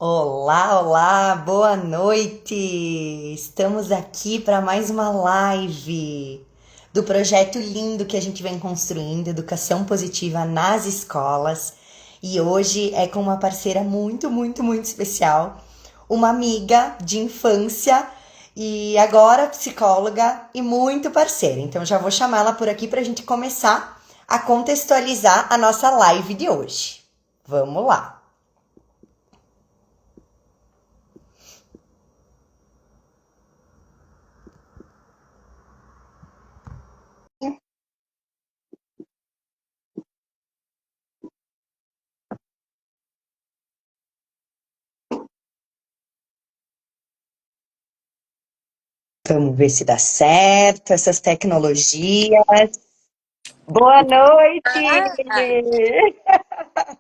Olá, olá, boa noite! Estamos aqui para mais uma live do projeto lindo que a gente vem construindo, Educação Positiva nas Escolas. E hoje é com uma parceira muito especial, uma amiga de infância e agora psicóloga e muito parceira. Então já vou chamá-la por aqui para a gente começar a contextualizar a nossa live de hoje. Vamos lá! Vamos ver se dá certo essas tecnologias. Boa noite! Ah,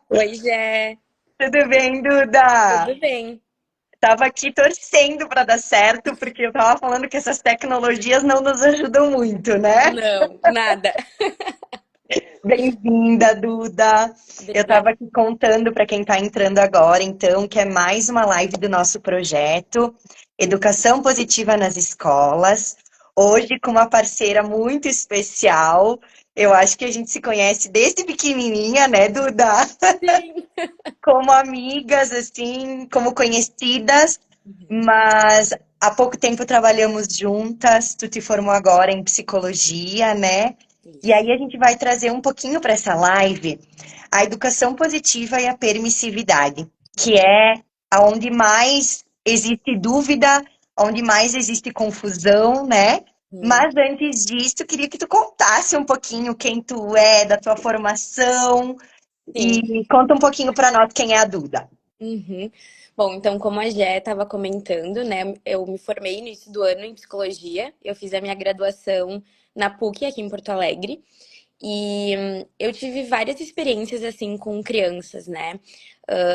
oi, Jé. Tudo bem, Duda? Tudo bem? Tava aqui torcendo para dar certo, porque eu tava falando que essas tecnologias não nos ajudam muito, né? Não, nada. Bem-vinda, Duda. Eu Obrigada. tava aqui contando para quem tá entrando agora, então, que é mais uma live do nosso projeto Educação Positiva nas Escolas. Hoje com uma parceira muito especial. Eu acho que a gente se conhece desde pequenininha, né, Duda? Sim. Como amigas, assim, como conhecidas, Uhum. mas há pouco tempo trabalhamos juntas. Tu te formou agora em psicologia, né? E Isso. aí a gente vai trazer um pouquinho para essa live a educação positiva e a permissividade, que é aonde mais existe dúvida, onde mais existe confusão, né? Uhum. Mas antes disso, queria que tu contasse um pouquinho quem tu é, da tua formação, Sim. e conta um pouquinho para nós quem é a Duda. Uhum. Bom, então, como a Jé estava comentando, né, eu me formei no início do ano em psicologia. Eu fiz a minha graduação na PUC, aqui em Porto Alegre. E eu tive várias experiências, assim, com crianças, né,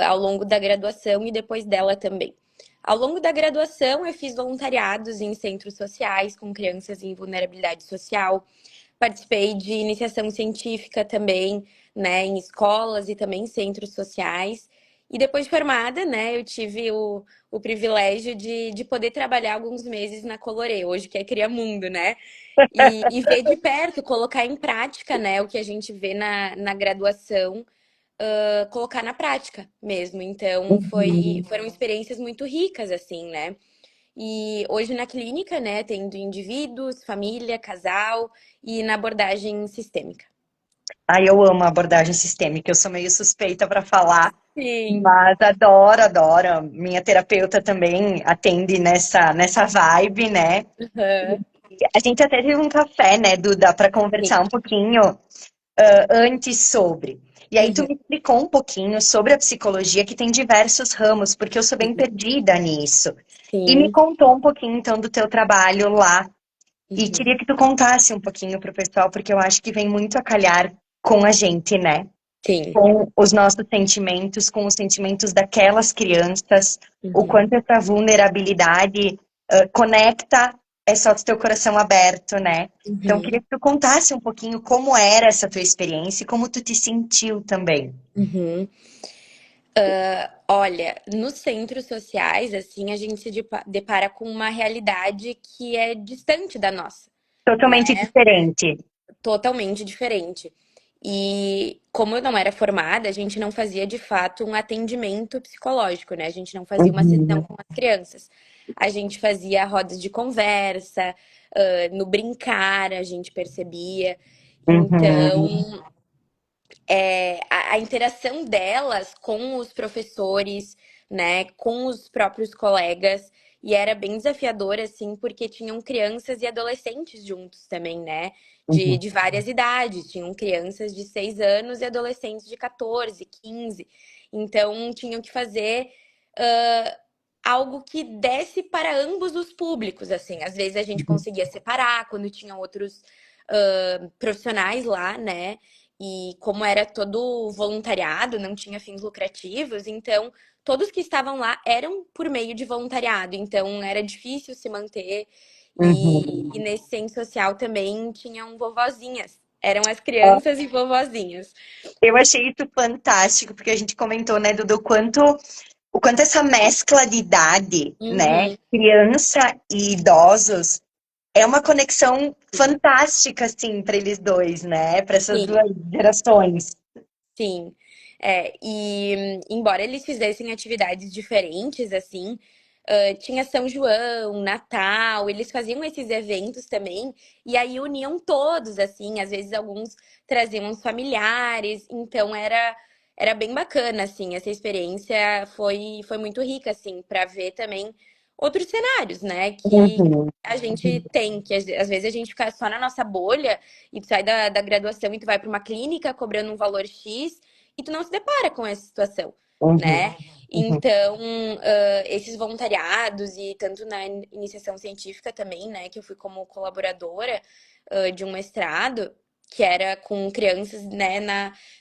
ao longo da graduação e depois dela também. Ao longo da graduação, eu fiz voluntariados em centros sociais com crianças em vulnerabilidade social. Participei de iniciação científica também, né, em escolas e também em centros sociais. E depois de formada, né, eu tive o privilégio de poder trabalhar alguns meses na Colorê, hoje que é Criamundo, né? E ver de perto, colocar em prática, né, o que a gente vê na graduação, colocar na prática mesmo. Então, Uhum. foram experiências muito ricas, assim, né? E hoje na clínica, né, tendo indivíduos, família, casal e na abordagem sistêmica. Ai, eu amo a abordagem sistêmica, eu sou meio suspeita para falar, Sim. mas adoro, adoro. Minha terapeuta também atende nessa vibe, né? Aham. A gente até teve um café, né, Duda, para Sim. conversar um pouquinho antes sobre. E aí tu Uhum. me explicou um pouquinho sobre a psicologia, que tem diversos ramos, porque eu sou bem perdida nisso. E me Sim. contou um pouquinho, então, do teu trabalho lá. E Uhum. queria que tu contasse um pouquinho pro pessoal, porque eu acho que vem muito a calhar com a gente, né? Sim. Com os nossos sentimentos, com os sentimentos daquelas crianças, o Uhum. quanto essa vulnerabilidade conecta é só do teu coração aberto, né? Então, eu queria Uhum. que tu contasse um pouquinho como era essa tua experiência e como tu te sentiu também. Uhum. Olha, nos centros sociais, assim, a gente se depara com uma realidade que é distante da nossa, Totalmente né? diferente. Totalmente diferente. E como eu não era formada, a gente não fazia de fato um atendimento psicológico, né? A gente não fazia uma sessão Uhum, com as crianças. A gente fazia rodas de conversa, no brincar, a gente percebia. uhum, Então, a interação delas com os professores, né, com os próprios colegas, e era bem desafiador, assim, porque tinham crianças e adolescentes juntos também, né, uhum, de várias idades. Tinham crianças de 6 anos e adolescentes de 14, 15. Então, tinham que fazer algo que desse para ambos os públicos, assim. Às vezes a gente uhum, conseguia separar quando tinha outros profissionais lá, né? E como era todo voluntariado, não tinha fins lucrativos, então todos que estavam lá eram por meio de voluntariado, então era difícil se manter. E uhum. nesse centro social também tinham vovozinhas, eram as crianças e vovozinhas. Eu achei isso fantástico, porque a gente comentou, né, Dudu, quanto o quanto essa mescla de idade, né, Uhum, criança e idosos, é uma conexão fantástica, assim, para eles dois, né, para essas sim. duas gerações. Sim. Embora eles fizessem atividades diferentes, assim, tinha São João, Natal, eles faziam esses eventos também, e aí uniam todos, assim, às vezes alguns traziam os familiares, então era bem bacana, assim, essa experiência foi muito rica, assim, para ver também outros cenários, né, que Uhum, a gente tem, que às vezes a gente fica só na nossa bolha, e tu sai da graduação e tu vai para uma clínica cobrando um valor X e tu não se depara com essa situação, uhum, né? uhum. Então, esses voluntariados e tanto na iniciação científica também, né, que eu fui como colaboradora, de um mestrado, que era com crianças, né,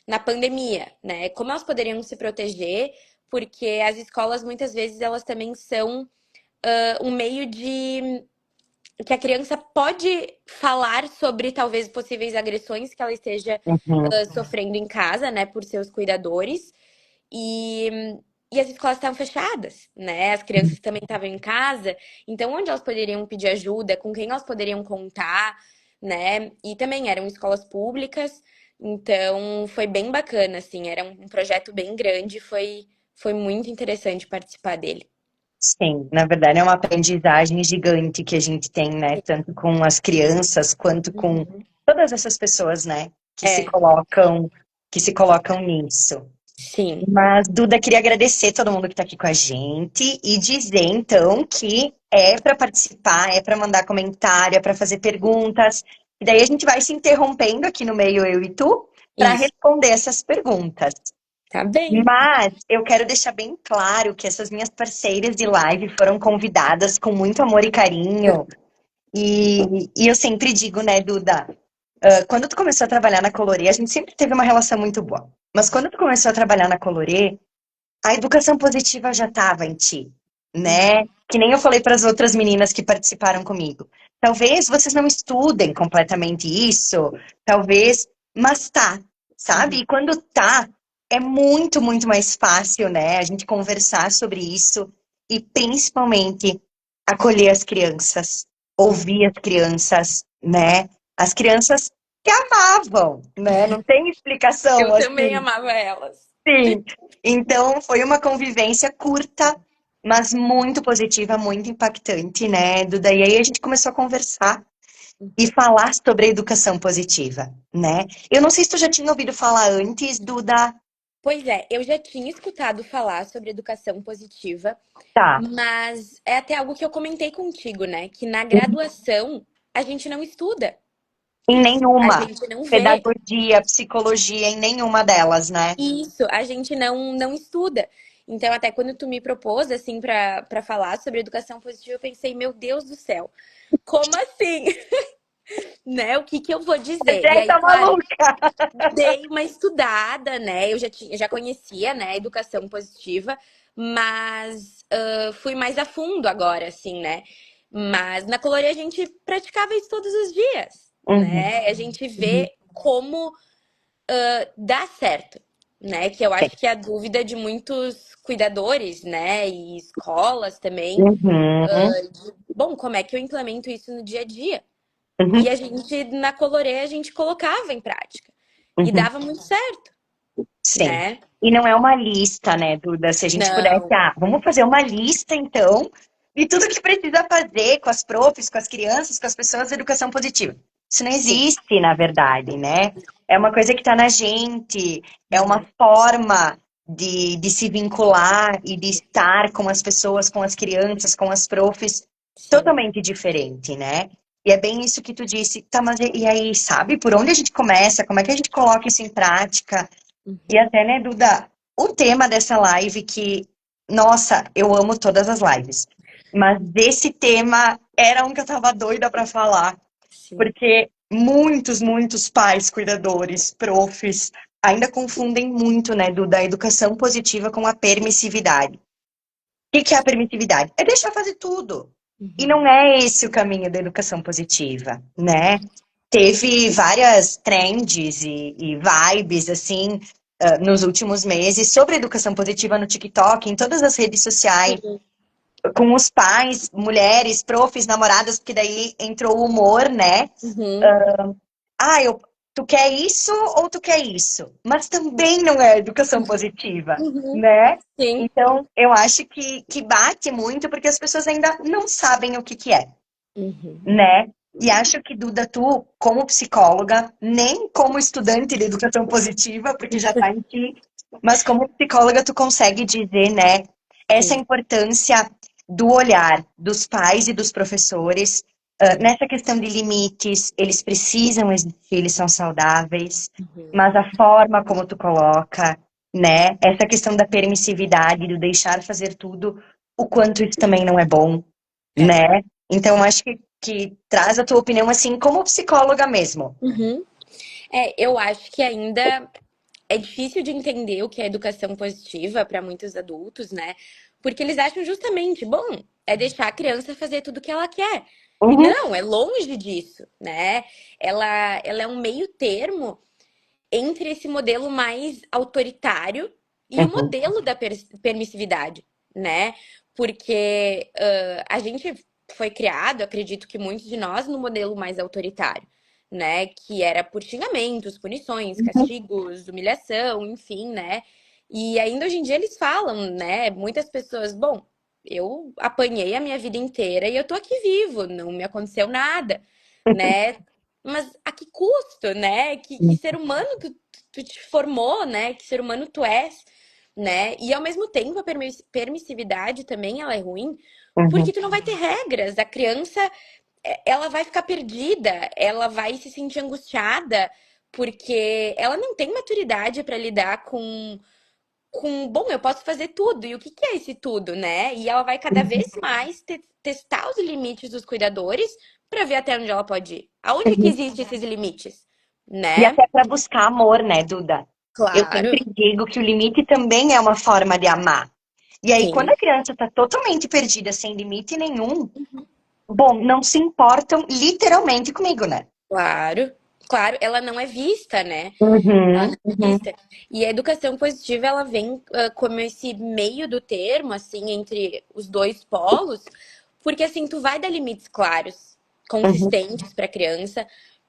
na pandemia, né? Como elas poderiam se proteger, porque as escolas muitas vezes elas também são um meio de que a criança pode falar sobre talvez possíveis agressões que ela esteja Uhum, sofrendo em casa, né, por seus cuidadores. E, e as escolas estavam fechadas, né? As crianças também estavam em casa. Então, onde elas poderiam pedir ajuda, com quem elas poderiam contar, né? E também eram escolas públicas. Então, foi bem bacana, assim. Era um projeto bem grande. Foi muito interessante participar dele. sim, na verdade é uma aprendizagem gigante que a gente tem, né? Tanto com as crianças quanto com Uhum. todas essas pessoas, né? É, Que se colocam nisso. sim. Mas, Duda, queria agradecer todo mundo que está aqui com a gente e dizer, então, que é para participar, é para mandar comentário, é para fazer perguntas. E daí a gente vai se interrompendo aqui no meio, eu e tu, para Isso. responder essas perguntas. Tá bem. Mas eu quero deixar bem claro que essas minhas parceiras de live foram convidadas com muito amor e carinho. E eu sempre digo, né, Duda, quando tu começou a trabalhar na Colorê, a gente sempre teve uma relação muito boa. Mas quando tu começou a trabalhar na Colorê, a educação positiva já estava em ti, né? Uhum. Que nem eu falei para as outras meninas que participaram comigo. Talvez vocês não estudem completamente isso, talvez, mas tá, sabe? Uhum. E quando tá, é muito, muito mais fácil, né? A gente conversar sobre isso e principalmente acolher as crianças, Uhum. ouvir as crianças, né? As crianças que amavam, né? Não tem explicação Eu também assim. amava elas. Sim. Então, foi uma convivência curta, mas muito positiva, muito impactante, né, Duda? E aí a gente começou a conversar e falar sobre a educação positiva, né? Eu não sei se tu já tinha ouvido falar antes, Duda. Pois é, eu já tinha escutado falar sobre educação positiva, Tá. mas é até algo que eu comentei contigo, né? Que na graduação a gente não estuda Em isso, a nenhuma. gente não vê Pedagogia, psicologia, em nenhuma delas, né? isso, a gente não estuda. Então, até quando tu me propôs, assim, para falar sobre educação positiva, eu pensei, meu Deus do céu, como assim? Né? O que que eu vou dizer? E Você aí, tá claro, maluca. dei uma estudada, né? Já conhecia, né, educação positiva, mas fui mais a fundo agora, assim, né? Mas na Colônia a gente praticava isso todos os dias, Uhum. né? A gente vê como dá certo, né? Que eu Sim. acho que é a dúvida de muitos cuidadores, né? E escolas também. Uhum. Bom, como é que eu implemento isso no dia a dia? E Uhum. a gente, na Colorê, a gente colocava em prática. E Uhum. dava muito certo, Sim. né? E não é uma lista, né, Duda? Se a gente pudesse, Não. vamos fazer uma lista, então, de tudo que precisa fazer com as profs, com as crianças, com as pessoas da educação positiva. Isso não Sim. existe, na verdade, né? É uma coisa que está na gente, é uma Uhum. forma de se vincular e de estar com as pessoas, com as crianças, com as profs, Sim. totalmente diferente, né? E é bem isso que tu disse, tá, mas e aí, sabe, por onde a gente começa? Como é que a gente coloca isso em prática? E Uhum. até, né, Duda, o tema dessa live que, nossa, eu amo todas as lives, mas desse tema era um que eu tava doida pra falar, Sim. porque muitos, muitos pais, cuidadores, profs, ainda confundem muito, né, Duda, a educação positiva com a permissividade. O que que é a permissividade? É deixar fazer tudo. E Uhum. não é esse o caminho da educação positiva, né? Teve várias trends e vibes, assim, nos últimos meses sobre educação positiva no TikTok, em todas as redes sociais, Uhum. com os pais, mulheres, profs, namoradas, porque daí entrou o humor, né? Uhum. Ah, tu quer isso ou tu quer isso? Mas também não é educação positiva, Uhum. né? Sim. Então, eu acho que bate muito porque as pessoas ainda não sabem o que que é, Uhum. né? E acho que, Duda, tu, como psicóloga, nem como estudante de educação positiva, porque já tá em ti, mas como psicóloga, tu consegue dizer, né, essa Sim. importância do olhar dos pais e dos professores, nessa questão de limites, eles precisam existir, eles são saudáveis, Uhum. mas a forma como tu coloca, né, essa questão da permissividade, do deixar fazer tudo, o quanto isso também não é bom, É. né? Então, acho que traz a tua opinião assim, como psicóloga mesmo. Uhum. Eu acho que ainda é difícil de entender o que é educação positiva para muitos adultos, né? Porque eles acham justamente, bom, é deixar a criança fazer tudo o que ela quer. E Uhum, não, é longe disso, né? Ela é um meio termo entre esse modelo mais autoritário e o uhum, modelo da permissividade, né? Porque a gente foi criado, acredito que muitos de nós, no modelo mais autoritário, né? Que era por xingamentos, punições, uhum, castigos, humilhação, enfim, né? E ainda hoje em dia eles falam, né? Muitas pessoas, bom, eu apanhei a minha vida inteira e eu tô aqui vivo, não me aconteceu nada, né? Mas a que custo, né? Que ser humano tu te formou, né? Que ser humano tu és, né? E ao mesmo tempo a permissividade também ela é ruim, porque uhum, tu não vai ter regras. A criança, ela vai ficar perdida, ela vai se sentir angustiada, porque ela não tem maturidade para lidar bom, eu posso fazer tudo. E o que que é esse tudo, né? E ela vai cada uhum, vez mais testar os limites dos cuidadores para ver até onde ela pode ir. Aonde que uhum. existem esses limites, E né? até para buscar amor, né, Duda? Eu Claro, sempre digo que o limite também é uma forma de amar. E aí, quando sim, a criança está totalmente perdida, sem limite nenhum, bom, não se importam literalmente comigo, né? claro, claro. Ela não é vista, né? Ela não Uhum, é uhum, vista. E a educação positiva, ela vem como esse meio do termo, assim, entre os dois polos, porque assim, tu vai dar limites claros, uhum, consistentes para a criança,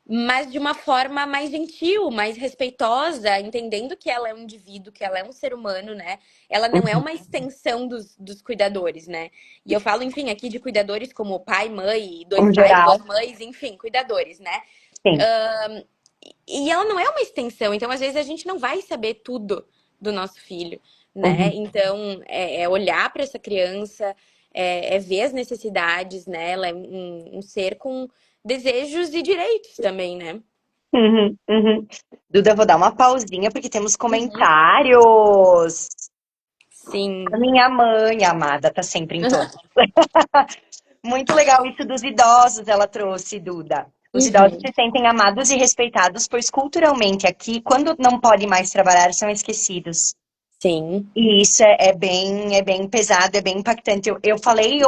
mas de uma forma mais gentil, mais respeitosa, entendendo que ela é um indivíduo, que ela é um ser humano, né? Ela não é uhum. uma extensão dos cuidadores, né? E eu falo, enfim, aqui de cuidadores como pai, mãe, dois Em pais, geral, duas mães, enfim, cuidadores, né? sim. E ela não é uma extensão, então às vezes a gente não vai saber tudo do nosso filho, né? Uhum, Então é olhar para essa criança, é ver as necessidades, né? Ela é um ser com desejos e direitos também, né? uhum, uhum. Duda, vou dar uma pausinha porque temos Uhum. comentários. A Sim. minha mãe amada tá sempre em todos. Muito legal isso dos idosos, ela trouxe, Duda. Os idosos Uhum. se sentem amados e respeitados, pois culturalmente aqui, quando não podem mais trabalhar, são esquecidos. Sim. E isso é bem pesado, é bem impactante. Eu falei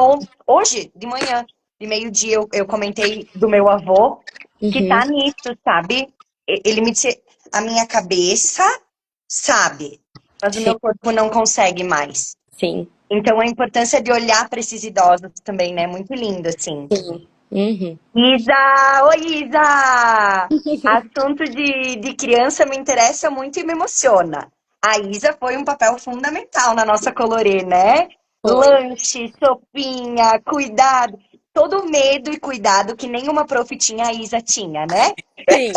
hoje, de manhã, de meio-dia, eu comentei do meu avô, que Uhum. tá nisso, sabe? Ele me disse, a minha cabeça sabe, mas o Sim. meu corpo não consegue mais. Sim. Então, a importância de olhar para esses idosos também, né? Muito lindo, assim. Sim. Uhum. Isa! Oi, Isa! Assunto de criança me interessa muito e me emociona. A Isa foi um papel fundamental na nossa colorê, né? Foi. Lanche, sopinha, cuidado. Todo o medo e cuidado que nenhuma prof tinha, a Isa tinha, né? Sim.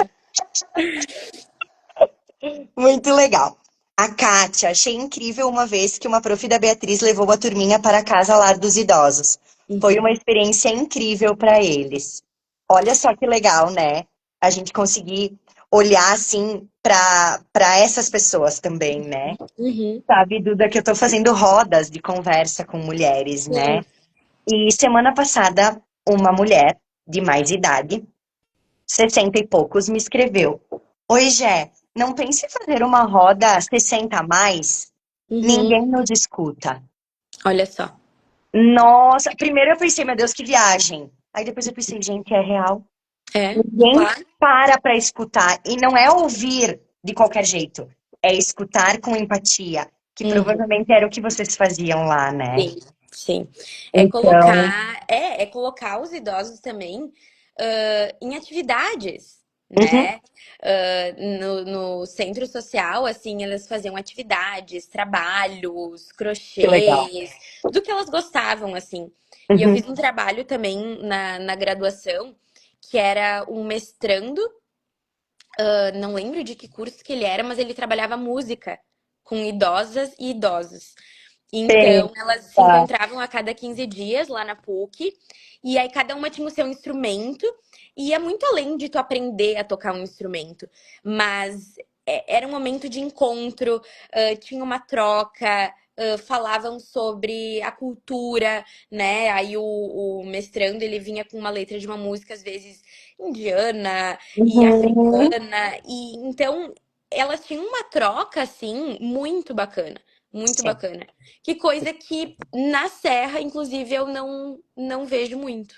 Muito legal. A Kátia, achei incrível uma vez que uma prof da Beatriz levou a turminha para a casa Lar dos Idosos. Foi Uhum. uma experiência incrível para eles. Olha só que legal, né? A gente conseguir olhar assim para essas pessoas também, né? Uhum. Sabe, Duda, que eu tô fazendo rodas de conversa com mulheres, né? Sim. E semana passada, uma mulher de mais idade, 60 e poucos, me escreveu: Oi, Gé, não pense em fazer uma roda 60 a mais? Uhum. Ninguém nos escuta. Olha só. Nossa, primeiro eu pensei, meu Deus, que viagem. Aí depois eu pensei, gente, é real. É, Ninguém claro. para escutar. E não é ouvir de qualquer jeito. é escutar com empatia, que Uhum. provavelmente era o que vocês faziam lá, né? Sim, sim. Então, É colocar os idosos também em atividades, uhum, né? No centro social, assim, elas faziam atividades, trabalhos, que legal. crochês, tudo que elas gostavam, assim. E eu Uhum, fiz um trabalho também na graduação, que era um mestrando, não lembro de que curso que ele era, mas ele trabalhava música com idosas e idosos. sei, Então, elas se tá. encontravam a cada 15 dias lá na PUC, e aí cada uma tinha o seu instrumento, e ia muito além de tu aprender a tocar um instrumento, mas era um momento de encontro, tinha uma troca, falavam sobre a cultura, né? Aí o mestrando, ele vinha com uma letra de uma música, às vezes indiana e Uhum, africana, e então elas tinham uma troca, assim, muito bacana. Muito sim. bacana. Que coisa que na Serra, inclusive, eu não vejo muito,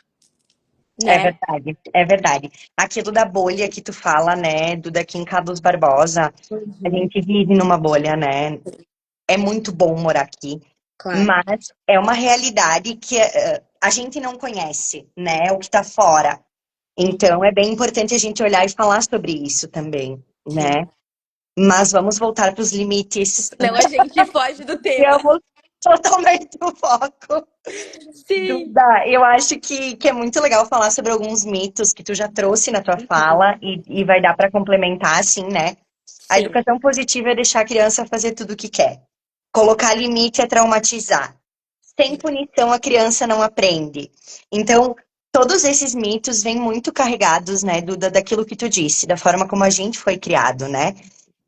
É né? verdade, é verdade. Aquilo da bolha que tu fala, né, do daqui em Carlos Barbosa, a Uhum. gente vive numa bolha, né? É muito bom morar aqui, Claro. mas é uma realidade que a gente não conhece, né? O que tá fora. Uhum. Então é bem importante a gente olhar e falar sobre isso também, Sim. né? Mas vamos voltar para os limites. Senão a gente foge do tema. Tiramos totalmente o foco. Sim. Duda, eu acho que é muito legal falar sobre alguns mitos que tu já trouxe na tua fala e vai dar para complementar, assim, né? A Sim. educação positiva é deixar a criança fazer tudo o que quer. Colocar limite é traumatizar. Sem punição, a criança não aprende. Então, todos esses mitos vêm muito carregados, né, Duda, daquilo que tu disse, da forma como a gente foi criado, né?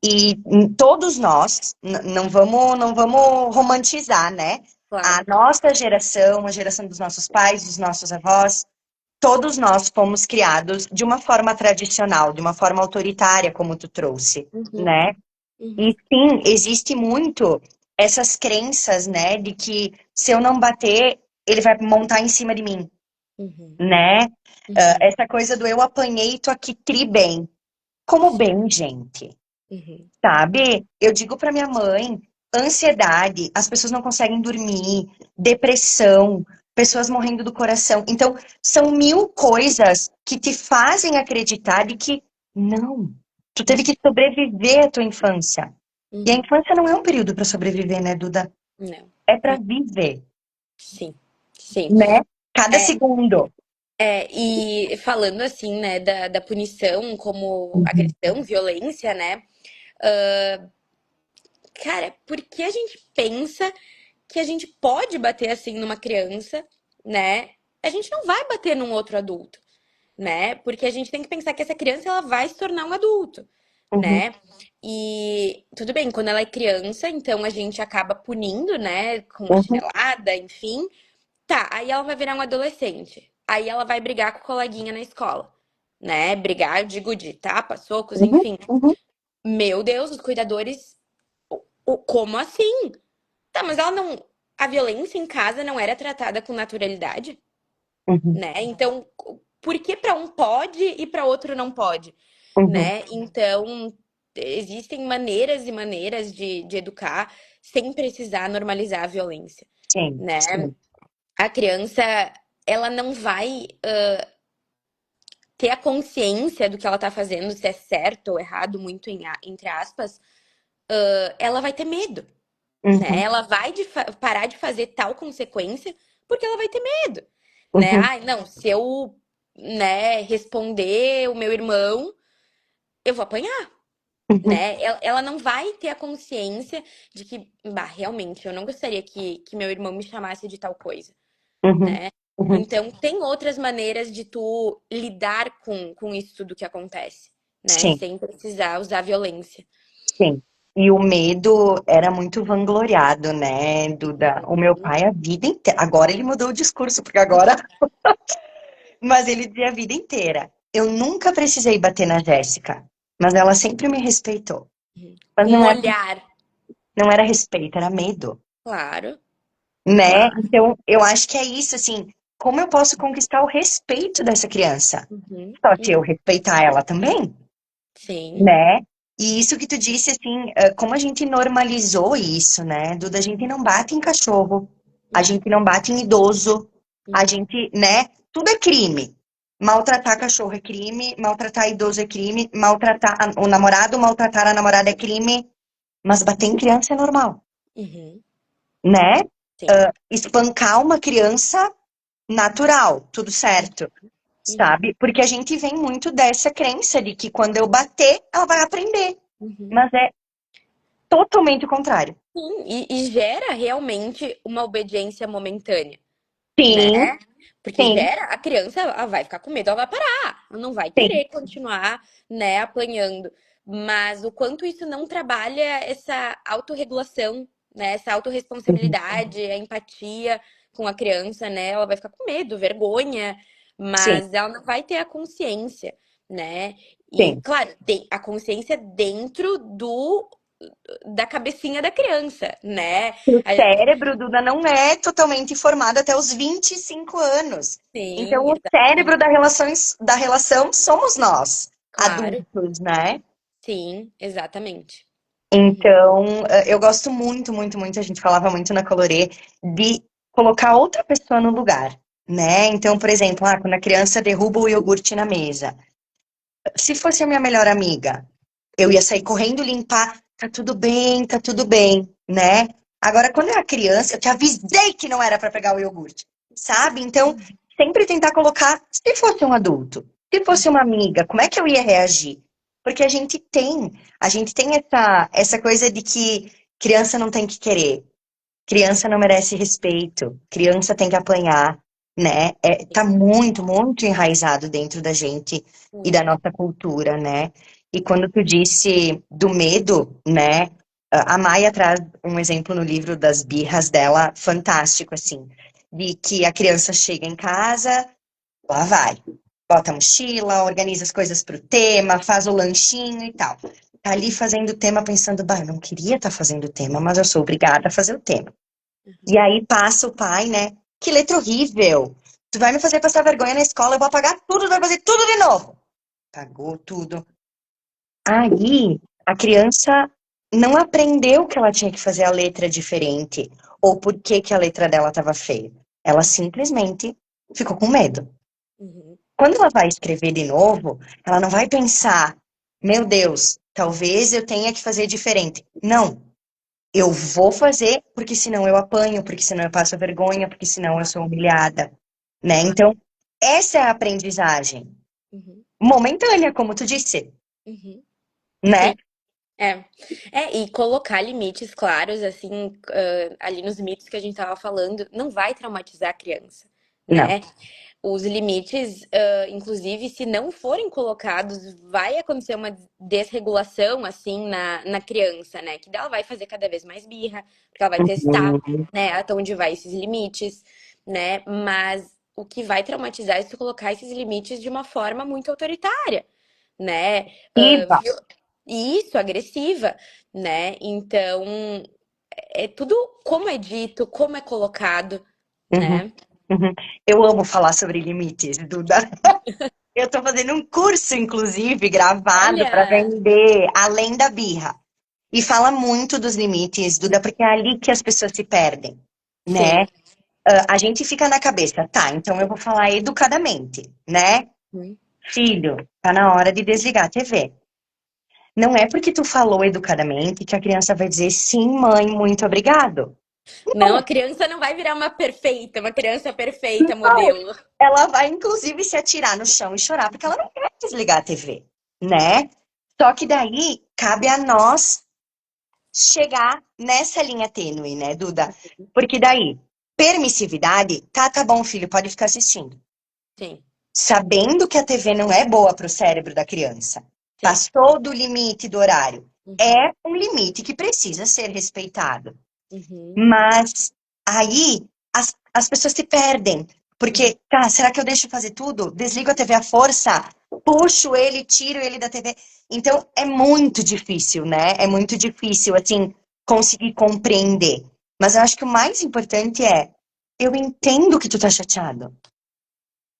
E todos nós, não vamos romantizar, né? A Claro. nossa geração, a geração dos nossos pais, dos nossos avós, todos nós fomos criados de uma forma tradicional, de uma forma autoritária, como tu trouxe, Uhum. né? E Uhum. sim, existe muito essas crenças, né, de que se eu não bater, ele vai montar em cima de mim, Uhum. né? Uhum. Essa coisa do eu apanhei, tô aqui tri bem. Como bem, gente? Uhum. Sabe? Eu digo para minha mãe, ansiedade, as pessoas não conseguem dormir, depressão, pessoas morrendo do coração. Então, são mil coisas que te fazem acreditar de que não, tu teve que Uhum. sobreviver à tua infância. E a Uhum. infância não é um período para sobreviver, né, Duda? Não. É para viver, Sim. Sim. né? Cada É, segundo. e falando assim, né, da punição como Uhum, agressão, violência, né? Cara, por que a gente pensa que a gente pode bater assim numa criança, né? A gente não vai bater num outro adulto, né? Porque a gente tem que pensar que essa criança ela vai se tornar um adulto, uhum, né? E tudo bem, quando ela é criança, então a gente acaba punindo, né, com uma uhum, chinelada, enfim. Tá, aí ela vai virar um adolescente. Aí ela vai brigar com o coleguinha na escola, né? Brigar, eu digo, de tapa, socos, uhum, enfim. uhum, Meu Deus, os cuidadores, como assim? Tá, mas ela não. A violência em casa não era tratada com naturalidade, uhum, né? Então, por que para um pode e para outro não pode, uhum. né? Então, existem maneiras e maneiras de educar sem precisar normalizar a violência, Sim, né? sim, A criança, ela não vai ter a consciência do que ela tá fazendo, se é certo ou errado, muito entre aspas, ela vai ter medo, né? uhum, Ela vai parar de fazer tal consequência porque ela vai ter medo, né? uhum, Ai, não, se eu, né, responder o meu irmão, eu vou apanhar, uhum, né? Ela não vai ter a consciência de que, bah, realmente, eu não gostaria que meu irmão me chamasse de tal coisa, uhum, né? uhum. Então, tem outras maneiras de tu lidar com isso tudo que acontece, né? Sim. Sem precisar usar violência. Sim. E o medo era muito vangloriado, né, Duda? O meu pai a vida inteira. Agora ele mudou o discurso, porque agora. Mas ele dizia a vida inteira. Eu nunca precisei bater na Jéssica, mas ela sempre me respeitou. Mas Com um olhar, não era respeito, era medo, claro, né? claro. Então, eu acho que é isso, assim. Como eu posso conquistar o respeito dessa criança? Uhum, Só se eu uhum. respeitar ela também, Sim, né? E isso que tu disse, assim, como a gente normalizou isso, né? Duda, a gente não bate em cachorro, a Uhum, gente não bate em idoso, a uhum, gente, né? Tudo é crime. Maltratar cachorro é crime, maltratar idoso é crime, maltratar o namorado, maltratar a namorada é crime, mas bater em criança é normal, uhum. né? Sim. Espancar uma criança, natural, tudo certo, Uhum, sabe? Porque a gente vem muito dessa crença de que quando eu bater, ela vai aprender. uhum. Mas é totalmente o contrário. Sim, e gera realmente uma obediência momentânea, né? Sim, Porque sim, gera, a criança ela vai ficar com medo, ela vai parar, ela não vai sim. querer continuar, né, apanhando. Mas o quanto isso não trabalha essa autorregulação, né, essa Uhum. autorresponsabilidade, a empatia com a criança, né? Ela vai ficar com medo, vergonha, Sim, mas ela não vai ter a consciência, né? E, sim. claro, tem a consciência dentro do da cabecinha da criança, né? O A- cérebro, Duda, não é totalmente formado até os 25 anos. Então, Sim, o cérebro exatamente. da relação somos nós, Claro, adultos, né? sim, exatamente. Uhum, Então, eu gosto muito, muito, muito, a gente falava muito na Colorê, de colocar outra pessoa no lugar, né? Então, por exemplo, quando a criança derruba o iogurte na mesa, se fosse a minha melhor amiga, eu ia sair correndo limpar, tá tudo bem, né? Agora, quando é a criança, eu te avisei que não era pra pegar o iogurte, sabe? Então, sempre tentar colocar, se fosse um adulto, se fosse uma amiga, como é que eu ia reagir? Porque a gente tem essa coisa de que criança não tem que querer, criança não merece respeito, criança tem que apanhar, né? Tá muito, muito enraizado dentro da gente e da muito. nossa cultura, né? E quando tu disse do medo, né? A Maia traz um exemplo no livro das birras dela, fantástico, assim, de que a criança chega em casa, lá vai, bota a mochila, organiza as coisas pro tema, faz o lanchinho e tal. Tá ali fazendo o tema, pensando, bah, eu não queria estar fazendo o tema, mas eu sou obrigada a fazer o tema. E aí passa o pai, né? Que letra horrível! Tu vai me fazer passar vergonha na escola, eu vou apagar tudo, vai fazer tudo de novo. Pagou tudo. Aí a criança não aprendeu que ela tinha que fazer a letra diferente ou por que que a letra dela estava feia. Ela simplesmente ficou com medo. Uhum, Quando ela vai escrever de novo, ela não vai pensar, meu Deus, talvez eu tenha que fazer diferente. Não, eu vou fazer porque senão eu apanho, porque senão eu passo vergonha, porque senão eu sou humilhada, né? Então, essa é a aprendizagem uhum, momentânea, como tu disse, uhum. né? Sim, é. E colocar limites claros, assim, ali nos limites que a gente tava falando, não vai traumatizar a criança, Não. né? Os limites, inclusive, se não forem colocados, vai acontecer uma desregulação, assim, na criança, né? Que daí ela vai fazer cada vez mais birra, porque ela vai testar, Uhum. né, até onde vai esses limites, né? Mas o que vai traumatizar é se tu colocar esses limites de uma forma muito autoritária, né? Iva. Isso, agressiva, né? Então, é tudo como é dito, como é colocado, Uhum. né? Uhum. Eu amo falar sobre limites, Duda. Eu tô fazendo um curso, inclusive, gravado para Olha, vender Além da Birra. E fala muito dos limites, Duda, porque é ali que as pessoas se perdem, né? sim. A gente fica na cabeça, tá, então eu vou falar educadamente, né? Hum. Filho, tá na hora de desligar a TV. Não é porque tu falou educadamente que a criança vai dizer sim, mãe, muito obrigado. Não, a criança não vai virar uma criança perfeita, Não. modelo. Ela vai, inclusive, se atirar no chão e chorar, porque ela não quer desligar a TV, né? Só que daí cabe a nós chegar nessa linha tênue, né, Duda? Porque daí, permissividade, tá bom, filho, pode ficar assistindo. Sim, Sabendo que a TV não é boa para o cérebro da criança. sim. Passou do limite do horário. Uhum, É um limite que precisa ser respeitado. uhum, Mas aí as pessoas se perdem. uhum, Porque, tá, será que eu deixo fazer tudo? Desligo a TV à força, puxo ele, tiro ele da TV. Então é muito difícil, né? É muito difícil, assim, conseguir compreender. Mas eu acho que o mais importante é, eu entendo que tu tá chateado,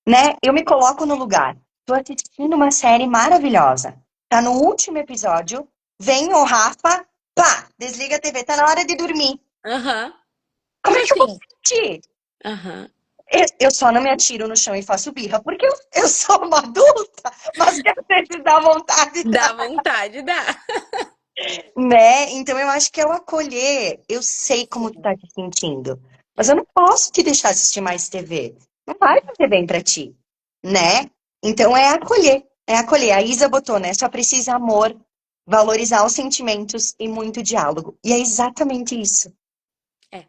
né? Eu me coloco no lugar. Tô assistindo uma série maravilhosa. Tá no último episódio. Vem o Rafa, pá, desliga a TV, tá na hora de dormir. Aham. Como Como é que eu vou assim? sentir? Aham. Eu só não me atiro no chão e faço birra, porque eu sou uma adulta, mas que às vezes dá vontade, Dá vontade, dá. né? Então eu acho que é o acolher. Eu sei como tu Sim. tá te sentindo, mas É. eu não posso te deixar assistir mais TV. Não vai fazer bem pra ti, né? Então é acolher, é acolher. A Isa botou, né? Só precisa amor, valorizar os sentimentos e muito diálogo. E é exatamente isso, É.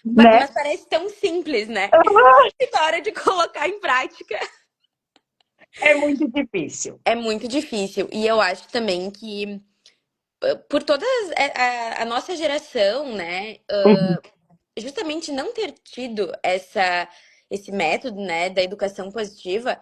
né? Mas parece tão simples, né? E na hora de colocar em prática É muito difícil. é muito difícil. E eu acho também que por toda a nossa geração, né, Uhum, justamente não ter tido esse método, né, da educação positiva,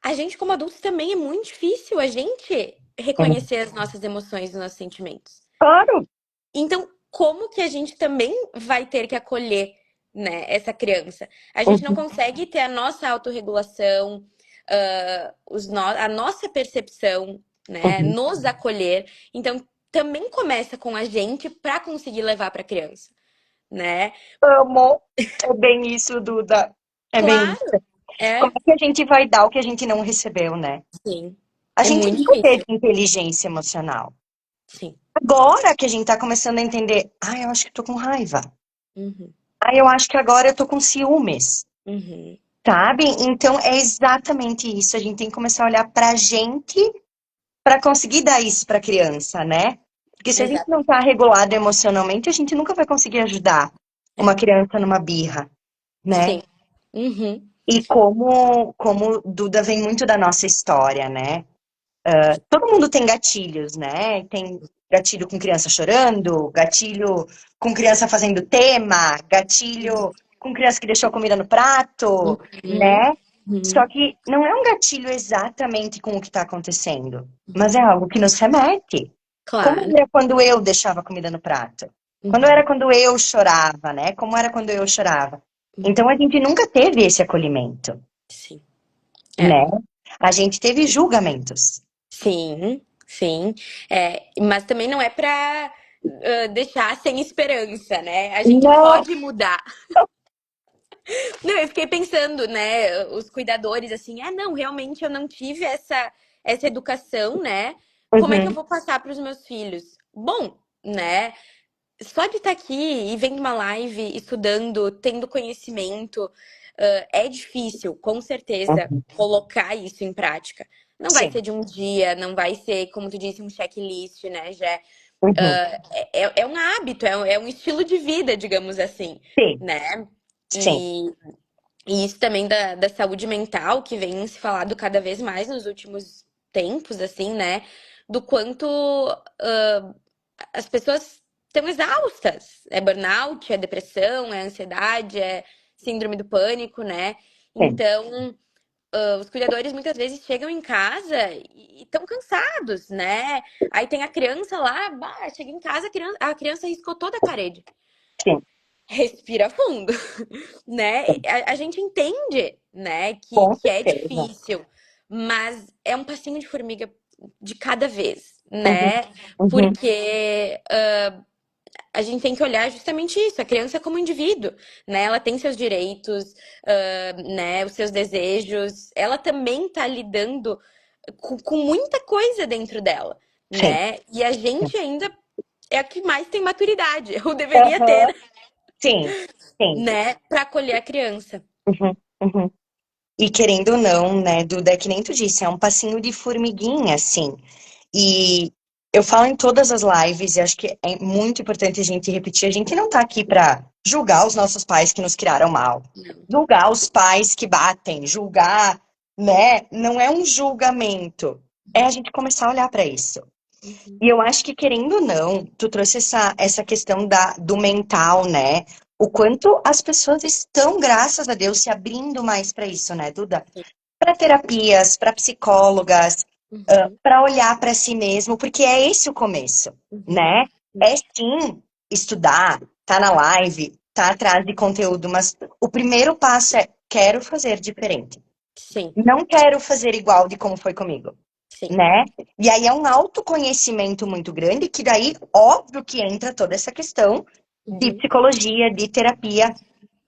a gente como adultos também é muito difícil a gente uhum. reconhecer as nossas emoções e os nossos sentimentos. Claro. Então, como que a gente também vai ter que acolher, né, essa criança? A gente não Uhum, consegue ter a nossa autorregulação, a nossa percepção, né, uhum. nos acolher. Então, também começa com a gente para conseguir levar para a criança, né? Amo. É bem isso, Duda. É bem Claro, isso. Como é, é que a gente vai dar o que a gente não recebeu, né? sim. A É gente muito nunca teve difícil. inteligência emocional. Sim. Agora que a gente tá começando a entender, eu acho que eu tô com raiva. Uhum, Eu acho que agora eu tô com ciúmes, uhum, sabe? Então é exatamente isso. A gente tem que começar a olhar pra gente pra conseguir dar isso pra criança, né? Porque se a gente não exato. tá regulado emocionalmente, a gente nunca vai conseguir ajudar É, uma criança numa birra, né? sim. Uhum, E como Duda vem muito da nossa história, né? Todo mundo tem gatilhos, né? Tem gatilho com criança chorando, gatilho com criança fazendo tema, gatilho com criança que deixou a comida no prato, uhum, né? Só uhum, que não é um gatilho exatamente com o que está acontecendo, mas é algo que nos remete. claro. Como era quando eu deixava a comida no prato? Quando era Uhum, quando eu chorava, né? Como era quando eu chorava? Então uhum. a gente nunca teve esse acolhimento, Sim. É. né? A gente teve julgamentos. Sim, sim. É, mas também não é para deixar sem esperança, né? A gente Não. pode mudar. Não, eu fiquei pensando, né? Os cuidadores, assim, não, realmente eu não tive essa educação, né? Como é que eu Uhum. vou passar para os meus filhos? Bom, né? Só de estar aqui e vendo uma live, estudando, tendo conhecimento, é difícil, com certeza, Uhum. colocar isso em prática. Não vai ser Sim. de um dia, não vai ser, como tu disse, um checklist, né? Já Uhum. é um hábito, é um estilo de vida, digamos assim, Sim. né? Sim. E isso também da saúde mental, que vem se falado cada vez mais nos últimos tempos, assim, né? Do quanto as pessoas estão exaustas. É burnout, é depressão, é ansiedade, é síndrome do pânico, né? Sim. Então, os cuidadores muitas vezes chegam em casa e estão cansados, né? Aí tem a criança lá, chega em casa, a criança riscou toda a parede. Sim. Respira fundo, né? A gente entende, né, Com que é certeza. difícil, mas é um passinho de formiga de cada vez, Uhum. né? Uhum. Porque a gente tem que olhar justamente isso, a criança como indivíduo, né? Ela tem seus direitos, né? Os seus desejos. Ela também tá lidando com muita coisa dentro dela, Sim. né? E a gente ainda é a que mais tem maturidade, ou deveria Aham. ter, Sim. Sim. né? Para acolher a criança. Uhum. Uhum. E querendo ou não, né, Duda, é que nem tu disse, é um passinho de formiguinha, assim. E eu falo em todas as lives, e acho que é muito importante a gente repetir, a gente não tá aqui pra julgar os nossos pais que nos criaram mal, julgar os pais que batem, julgar, né? Não é um julgamento, é a gente começar a olhar pra isso. Uhum. E eu acho que, querendo ou não, tu trouxe essa questão do mental, né? O quanto as pessoas estão, graças a Deus, se abrindo mais para isso, né, Duda? Para terapias, para psicólogas, Uhum. para olhar para si mesmo, porque é esse o começo, Uhum. né? É sim estudar, tá na live, tá atrás de conteúdo, mas o primeiro passo é quero fazer diferente. Sim, Não quero fazer igual de como foi comigo. sim. né? E aí é um autoconhecimento muito grande, que daí, óbvio que entra toda essa questão de Uhum, psicologia, de terapia,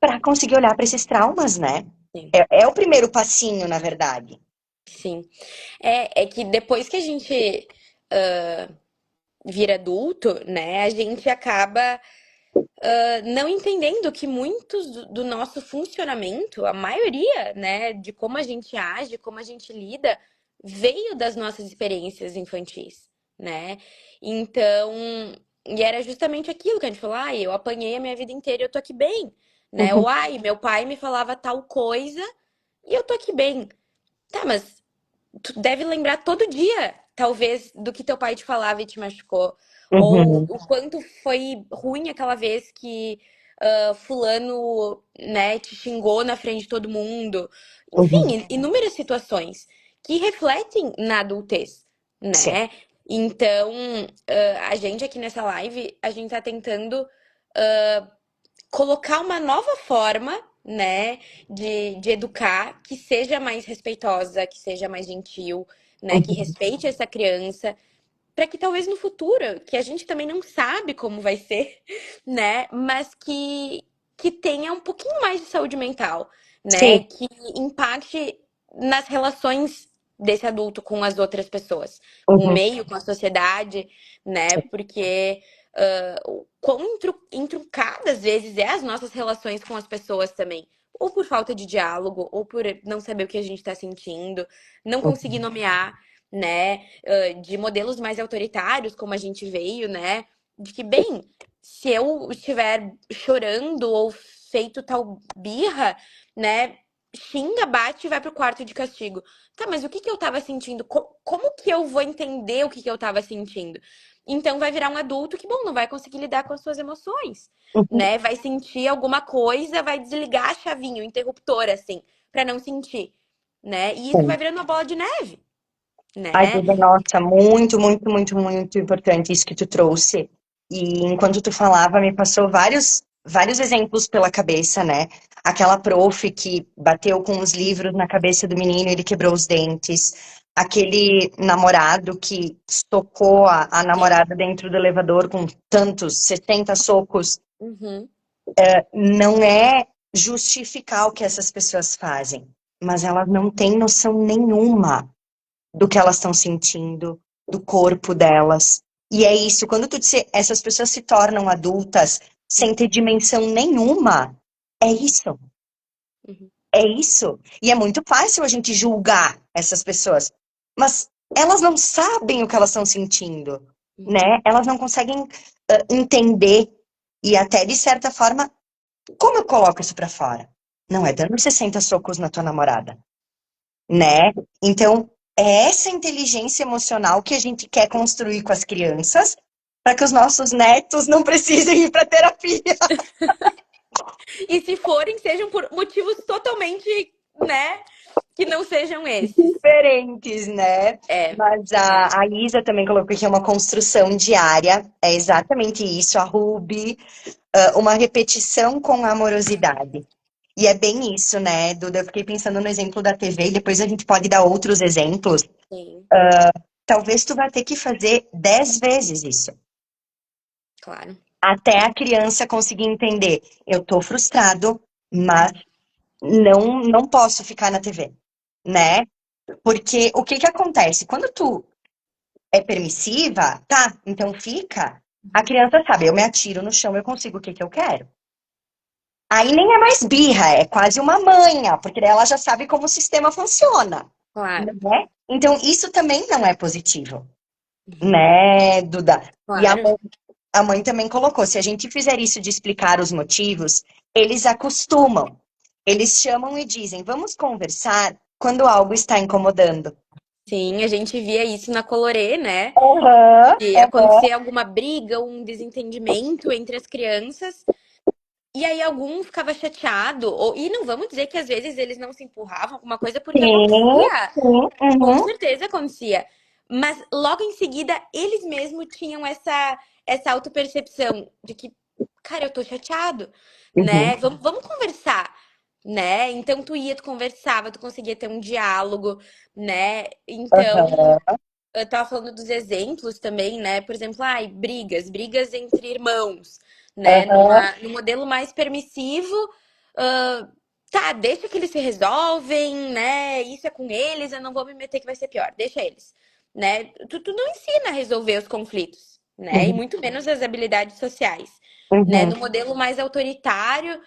para conseguir olhar para esses traumas, né? sim, É o primeiro passinho, na verdade. sim. É que depois que a gente vira adulto, né, a gente acaba não entendendo que muitos do nosso funcionamento, a maioria, né, de como a gente age, como a gente lida, veio das nossas experiências infantis, né? Então, e era justamente aquilo que a gente falou, ai, eu apanhei a minha vida inteira e eu tô aqui bem, né? Ou Uhum, ai, meu pai me falava tal coisa e eu tô aqui bem. Tá, mas tu deve lembrar todo dia, talvez, do que teu pai te falava e te machucou. Ou uhum, o quanto foi ruim aquela vez que fulano, né, te xingou na frente de todo mundo. uhum. Enfim, inúmeras situações que refletem na adultez, Sim. né? Então, a gente aqui nessa live, a gente tá tentando colocar uma nova forma, né, de educar que seja mais respeitosa, que seja mais gentil, né, que Uhum, respeite essa criança, para que talvez no futuro, que a gente também não sabe como vai ser, né, mas que tenha um pouquinho mais de saúde mental, né, sim. que impacte nas relações desse adulto com as outras pessoas, com o Uhum, meio, com a sociedade, né, sim. porque o quão intruncada às vezes é as nossas relações com as pessoas também. Ou por falta de diálogo, ou por não saber o que a gente está sentindo, não conseguir Uhum, nomear, né? De modelos mais autoritários, como a gente veio, né? De que, bem, se eu estiver chorando ou feito tal birra, né? Xinga, bate e vai pro quarto de castigo. Tá, mas o que que eu tava sentindo? Como que eu vou entender o que que eu tava sentindo? Então vai virar um adulto que, bom, não vai conseguir lidar com as suas emoções, uhum, né? Vai sentir alguma coisa, vai desligar a chavinha, o interruptor, assim, pra não sentir, né? E isso vai sim. virando uma bola de neve, Ai, né? Duda, nossa, muito, muito, muito, muito importante isso que tu trouxe. E enquanto tu falava, me passou vários exemplos pela cabeça, né? Aquela prof que bateu com os livros na cabeça do menino e ele quebrou os dentes. Aquele namorado que socou a Sim. namorada dentro do elevador com tantos, 70 socos. Uhum. Não é justificar o que essas pessoas fazem, mas elas não têm noção nenhuma do que elas estão sentindo, do corpo delas. E é isso, quando tu disse, essas pessoas se tornam adultas sem ter dimensão nenhuma, é isso, Uhum. é isso. E é muito fácil a gente julgar essas pessoas, mas elas não sabem o que elas estão sentindo, Uhum. né? Elas não conseguem entender e até, de certa forma, como eu coloco isso pra fora? Não é dando 60 socos na tua namorada, né? Então, é essa inteligência emocional que a gente quer construir com as crianças, para que os nossos netos não precisem ir para terapia. E se forem, sejam por motivos totalmente, né, que não sejam esses. Diferentes, né? É, Mas é, a Isa também colocou que é uma construção diária, é exatamente isso. A Ruby, uma repetição com amorosidade. E é bem isso, né, Duda? Eu fiquei pensando no exemplo da TV e depois a gente pode dar outros exemplos. sim, Talvez tu vá ter que fazer 10 vezes isso. claro. Até a criança conseguir entender, eu tô frustrado, mas não posso ficar na TV, né? Porque o que que acontece? Quando tu é permissiva, tá, então fica, a criança sabe, eu me atiro no chão, eu consigo o que que eu quero. Aí nem é mais birra, é quase uma manha, porque daí ela já sabe como o sistema funciona, Claro, né? Então isso também não é positivo, uhum, né, Duda? E claro. a mãe também colocou, se a gente fizer isso de explicar os motivos, eles acostumam. Eles chamam e dizem, vamos conversar quando algo está incomodando. Sim, a gente via isso na Colorê, né? Aham, De aham, acontecer alguma briga, um desentendimento entre as crianças. E aí algum ficava chateado, e não vamos dizer que às vezes eles não se empurravam alguma coisa, porque sim, acontecia. sim, Com uhum, certeza acontecia. Mas logo em seguida, eles mesmos tinham essa autopercepção de que, cara, eu tô chateado, uhum, né? Vamos conversar. né? Então tu ia, tu conversava, tu conseguia ter um diálogo, né? Então, Aham, eu tava falando dos exemplos também, né? Por exemplo, ai, brigas entre irmãos, né? aham, No modelo mais permissivo, ah, tá, deixa que eles se resolvem, né? Isso é com eles, eu não vou me meter que vai ser pior, deixa eles, né? Tu não ensina a resolver os conflitos, né? E uhum, muito menos as habilidades sociais, né? uhum, No modelo mais autoritário,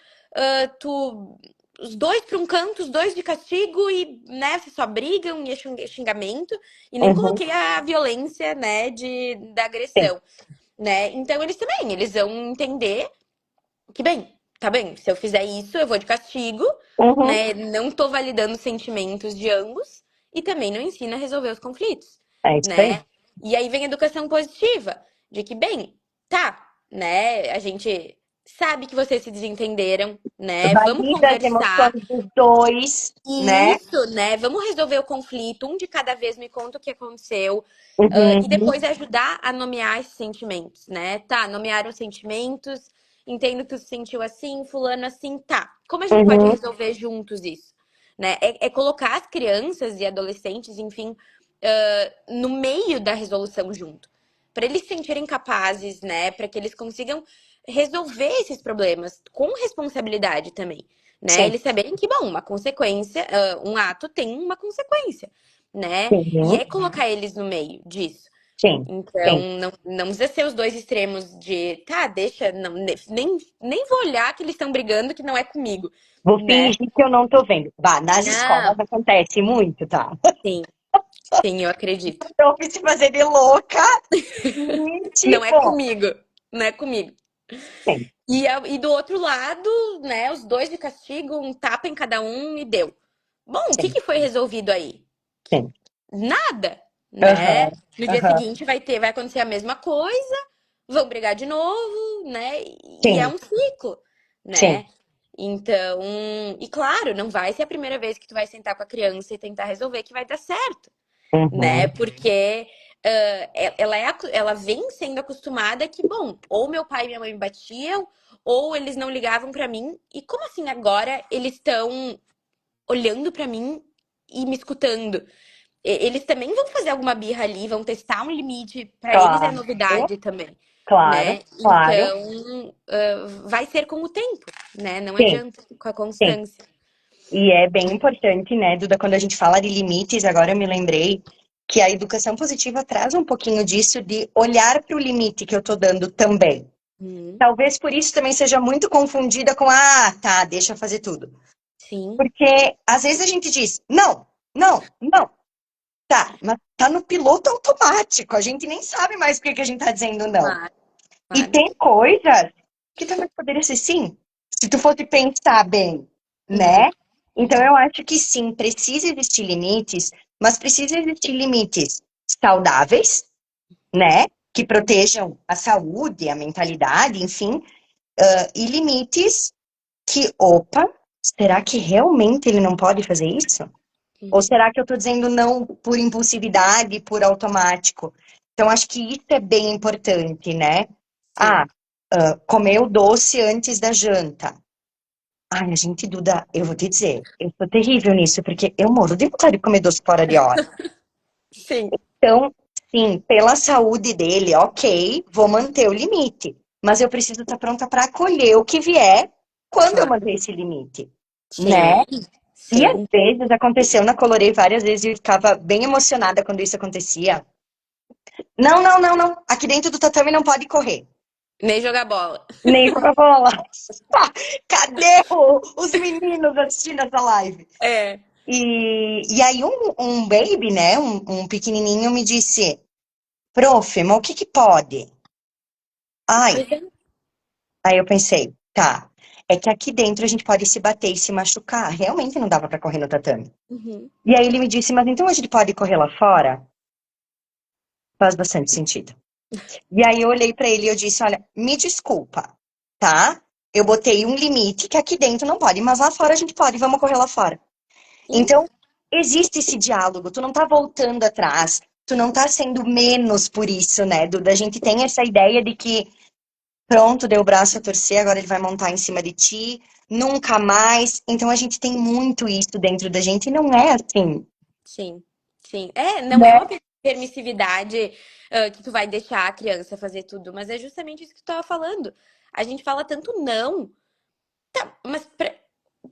os dois para um canto, os dois de castigo e, né, só brigam e é xingamento. E nem uhum, coloquei a violência, né, da sim, agressão, né? Então eles também, eles vão entender que, bem, tá bem, se eu fizer isso, eu vou de castigo, uhum, né? Não tô validando os sentimentos de ambos e também não ensina a resolver os conflitos, é isso aí. né? E aí vem a educação positiva, de que, bem, tá, né? A gente sabe que vocês se desentenderam, né? Vamos Valida as conversar. emoções dos dois, né? Isso, né? Vamos resolver o conflito, um de cada vez me conta o que aconteceu, e Uhum, depois ajudar a nomear esses sentimentos, né? Tá, nomearam os sentimentos, entendo que tu se sentiu assim, fulano assim, tá. Como a gente pode uhum, resolver juntos isso? Né? É colocar as crianças e adolescentes, enfim, no meio da resolução junto. Para eles se sentirem capazes, né? Para que eles consigam resolver esses problemas com responsabilidade também, né? sim, Eles saberem que, bom, uma consequência, um ato tem uma consequência, né? E sim, é colocar eles no meio disso. sim, Então, sim. não precisa ser os dois extremos de, tá, deixa, não, nem vou olhar que eles estão brigando que não é comigo, Vou né? fingir que eu não tô vendo. Bah, nas escolas Não, acontece muito, tá? sim, sim, eu acredito. Eu fiz se fazer de louca e, Não é tipo, comigo, não é comigo. sim, E do outro lado, né, os dois de castigo, um tapa em cada um e deu. Bom, o que sim, que foi resolvido aí? sim. Nada, né? Aham, No dia aham, seguinte vai acontecer a mesma coisa, vão brigar de novo, né? E é sim, um ciclo, sim. né? Então, e claro, não vai ser a primeira vez que tu vai sentar com a criança e tentar resolver que vai dar certo, né? Uhum, Porque ela vem sendo acostumada que, bom, ou meu pai e minha mãe me batiam, ou eles não ligavam pra mim. E como assim agora eles estão olhando pra mim e me escutando? Eles também vão fazer alguma birra ali, vão testar um limite. Pra eles é claro, novidade também, claro, né? claro. Então, vai ser com o tempo, né? Não Sim, adianta, com a sim. constância. E é bem importante, né, Duda, quando a gente fala de limites, agora eu me lembrei que a educação positiva traz um pouquinho disso de olhar para o limite que eu tô dando também. Uhum. Talvez por isso também seja muito confundida com, ah, tá, deixa eu fazer tudo. Sim, Porque às vezes a gente diz, não, não, não, tá, mas tá no piloto automático, a gente nem sabe mais por que que a gente tá dizendo não. claro, E claro. tem coisas que também poderia ser sim, se tu fosse pensar bem, Uhum. né? Então eu acho que sim, precisa existir limites, mas precisa existir limites saudáveis, né? Que protejam a saúde, a mentalidade, enfim, e limites que, opa, será que realmente ele não pode fazer isso? Ou Uhum. será que eu estou dizendo não por impulsividade, por automático? Então, acho que isso é bem importante, né? Sim. Ah, comer o doce antes da janta. Ai, a gente, Duda, eu vou te dizer, eu sou terrível nisso, porque eu morro de vontade de comer doce fora de hora. Sim, Então, sim, pela saúde dele, ok, vou manter o limite. Mas eu preciso estar pronta para acolher o que vier quando eu claro. manter esse limite, né? Sim, E às sim. vezes aconteceu na Colorei várias vezes e eu ficava bem emocionada quando isso acontecia. Não, não, não, não. Aqui dentro do tatame não pode correr. Nem jogar bola. Nem jogar bola. Cadê os meninos assistindo essa live? É. E aí um baby, né, um pequenininho me disse, prof, mas o que que pode? Ai, Pois é. aí eu pensei, tá, é que aqui dentro a gente pode se bater e se machucar. Realmente não dava pra correr no tatame. Uhum. E aí ele me disse, mas então a gente pode correr lá fora? Faz bastante sentido. E aí eu olhei pra ele e eu disse, olha, me desculpa, tá? Eu botei um limite que aqui dentro não pode, mas lá fora a gente pode, vamos correr lá fora. Então, Isso. existe esse diálogo, tu não tá voltando atrás, tu não tá sendo menos por isso, né, Duda? A gente tem essa ideia de que Pronto, deu o braço a torcer, agora ele vai montar em cima de ti, nunca mais. Então a gente tem muito isso dentro da gente e não é assim, Sim, sim. É, não é uma né? permissividade, que tu vai deixar a criança fazer tudo, mas é justamente isso que tu tava falando. A gente fala tanto não, mas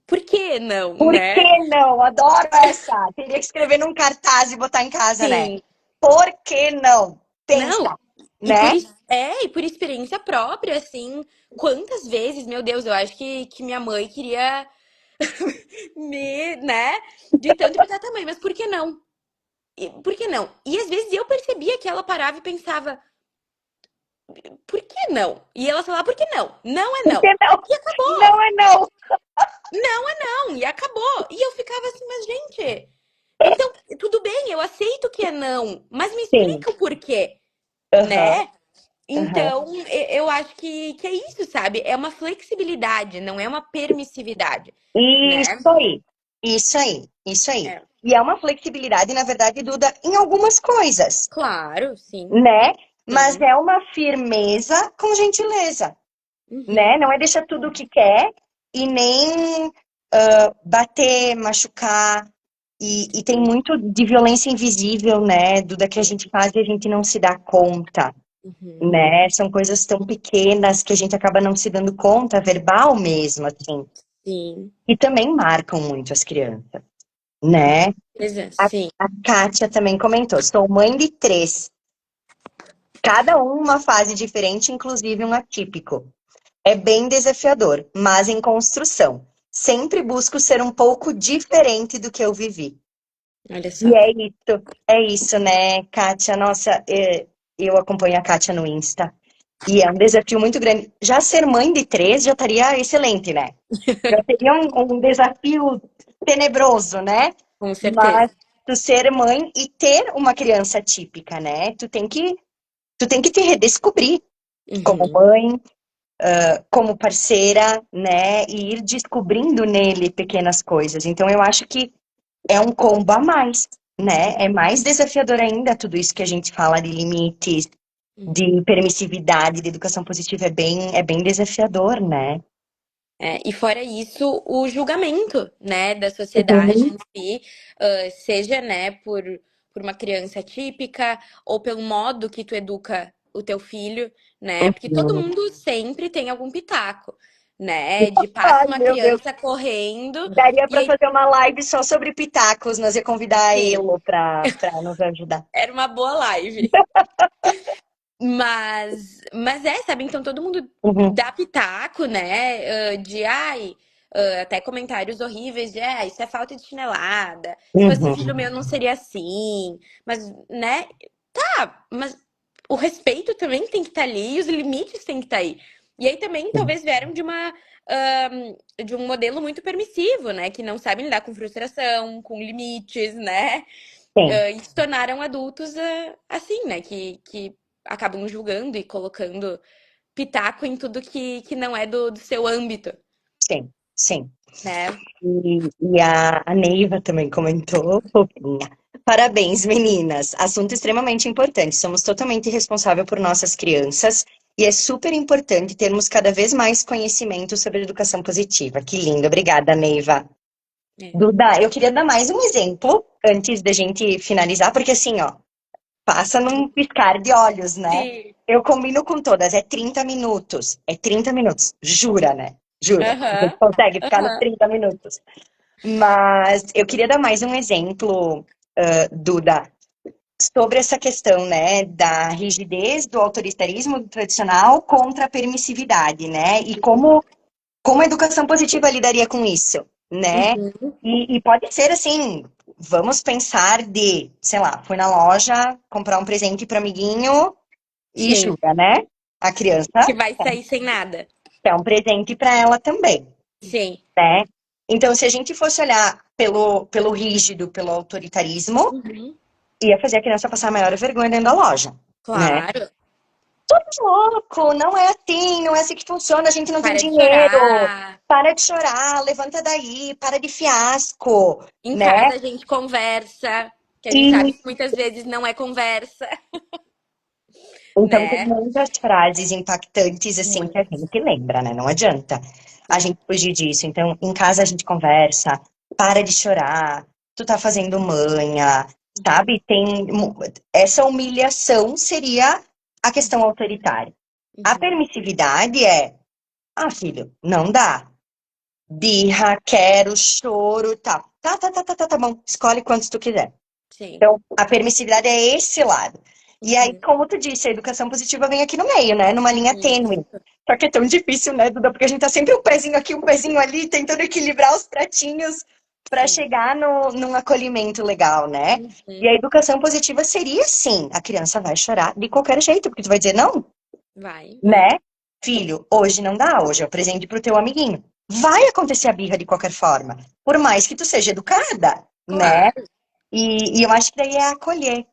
por que não, Por né? que não? Adoro essa. Teria que escrever num cartaz e botar em casa, né? Sim. Por que não? Não, Pensa, né? e por experiência própria, assim, quantas vezes, meu Deus, eu acho que minha mãe queria né, de tanto imitar tamanho, mas por que não? Por que não? E às vezes eu percebia que ela parava e pensava, por que não? E ela falava, por que não? Não é Por não. que não? E acabou. Não é não. Não é não. E acabou. E eu ficava assim, mas gente, então, tudo bem, eu aceito que é não, mas me Sim. explica o porquê, Aham, né? aham. Então, eu acho que é isso, sabe? É uma flexibilidade, não é uma permissividade, Isso né? aí. Isso aí. Isso aí. É, E é uma flexibilidade, na verdade, Duda, em algumas coisas, claro, sim, né? Mas sim. é uma firmeza com gentileza, né? Uhum, Não é deixar tudo o que quer e nem bater, machucar. E tem sim. muito de violência invisível, né? Duda, que a gente faz e a gente não se dá conta, Uhum, né? São coisas tão pequenas que a gente acaba não se dando conta, verbal mesmo, assim. sim. E também marcam muito as crianças, né? A, Sim. a Kátia também comentou: sou mãe de três, cada um uma fase diferente, inclusive um atípico. É bem desafiador, mas em construção. Sempre busco ser um pouco diferente do que eu vivi. Olha E só. é isso, né, Kátia? Nossa, eu acompanho a Kátia no Insta. E é um desafio muito grande. Já ser mãe de três já estaria excelente, né? Já seria um desafio tenebroso, né? Com certeza. Mas tu ser mãe e ter uma criança típica, né? Tu tem que te redescobrir como Uhum. mãe, como parceira, né? E ir descobrindo nele pequenas coisas. Então eu acho que é um combo a mais, né? É mais desafiador ainda tudo isso que a gente fala de limites, Uhum. de permissividade, de educação positiva é bem desafiador, né? É, e fora isso, o julgamento, né, da sociedade Uhum. em si, seja, né, por uma criança típica ou pelo modo que tu educa o teu filho, né? Porque todo Uhum. mundo sempre tem algum pitaco, né? De passa Ai, uma meu Deus. criança correndo Daria e para aí, fazer uma live só sobre pitacos, nós ia convidar a sim, Elo para nos ajudar. era uma boa live. Mas sabe? Então todo mundo Uhum. dá pitaco, né? De ai, até comentários horríveis de isso é falta de chinelada. Se fosse filho Uhum. meu, não seria assim. Mas, né? Tá, mas o respeito também tem que estar ali e os limites têm que estar aí. E aí também talvez vieram de um modelo muito permissivo, né? Que não sabem lidar com frustração, com limites, né? Sim, E se tornaram adultos assim, né? Que acabam julgando e colocando pitaco em tudo que não é do seu âmbito, sim, sim. né? E a Neiva também comentou, fofinha. Parabéns, meninas. Assunto extremamente importante. Somos totalmente responsáveis por nossas crianças e é super importante termos cada vez mais conhecimento sobre educação positiva. Que lindo. Obrigada, Neiva. É. Duda, eu queria dar mais um exemplo antes da gente finalizar, porque assim, ó, passa num piscar de olhos, né? Sim. Eu combino com todas, é 30 minutos. É 30 minutos. Jura, né? Jura. A gente Aham. consegue ficar nos Aham. 30 minutos. Mas eu queria dar mais um exemplo, Duda, sobre essa questão, né, da rigidez, do autoritarismo do tradicional contra a permissividade, né? E como a educação positiva lidaria com isso, né? Uhum. E pode ser assim, vamos pensar de, sei lá, foi na loja comprar um presente para amiguinho e Sim. julga, né? A criança Que vai sair sem nada. quer um presente para ela também, Sim. né? Então, se a gente fosse olhar pelo rígido, pelo autoritarismo, Uhum. ia fazer a criança passar a maior vergonha dentro da loja, né? Claro. Louco, não é assim, não é assim que funciona, a gente não tem Para de dinheiro. chorar. Para de chorar, levanta daí, para de fiasco, Em né? casa a gente conversa, que a gente sabe E que muitas vezes não é conversa. Então, tem né? muitas frases impactantes, assim, que a Muito. gente lembra, né? Não adianta a É. gente fugir disso. Então, em casa a gente conversa, para de chorar, tu tá fazendo manha, Uhum, sabe? Essa humilhação seria a questão autoritária. A uhum. permissividade é, filho, não dá. Birra, quero, choro, tá. Tá bom. Escolhe quantos tu quiser. Sim. Então, a permissividade é esse lado. E aí, Uhum. como tu disse, a educação positiva vem aqui no meio, né? Numa linha tênue. Isso. Só que é tão difícil, né, Duda? Porque a gente tá sempre um pezinho aqui, um pezinho ali, tentando equilibrar os pratinhos para Sim. chegar no, num acolhimento legal, né? E Uhum. a educação positiva seria, sim, a criança vai chorar de qualquer jeito, porque tu vai dizer, não, Vai, é. né? Filho, hoje não dá, hoje é o presente pro teu amiguinho. Vai acontecer a birra de qualquer forma, por mais que tu seja educada, né? Claro. E eu acho que daí é acolher.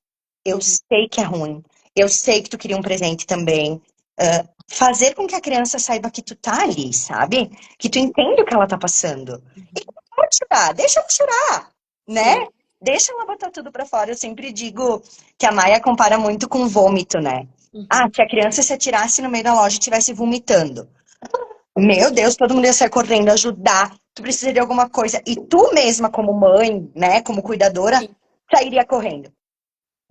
Eu Uhum. sei que é ruim. Eu sei que tu queria um presente também. Fazer com que a criança saiba que tu tá ali, sabe? Que tu entende o que ela tá passando. E que pode chorar, deixa ela chorar, né? Sim. Deixa ela botar tudo pra fora. Eu sempre digo que a Maia compara muito com vômito, né? Uhum. Se a criança se atirasse no meio da loja e estivesse vomitando. Meu Deus, todo mundo ia sair correndo, ajudar. Tu precisa de alguma coisa. E tu mesma, como mãe, né, como cuidadora, Sim. sairia correndo.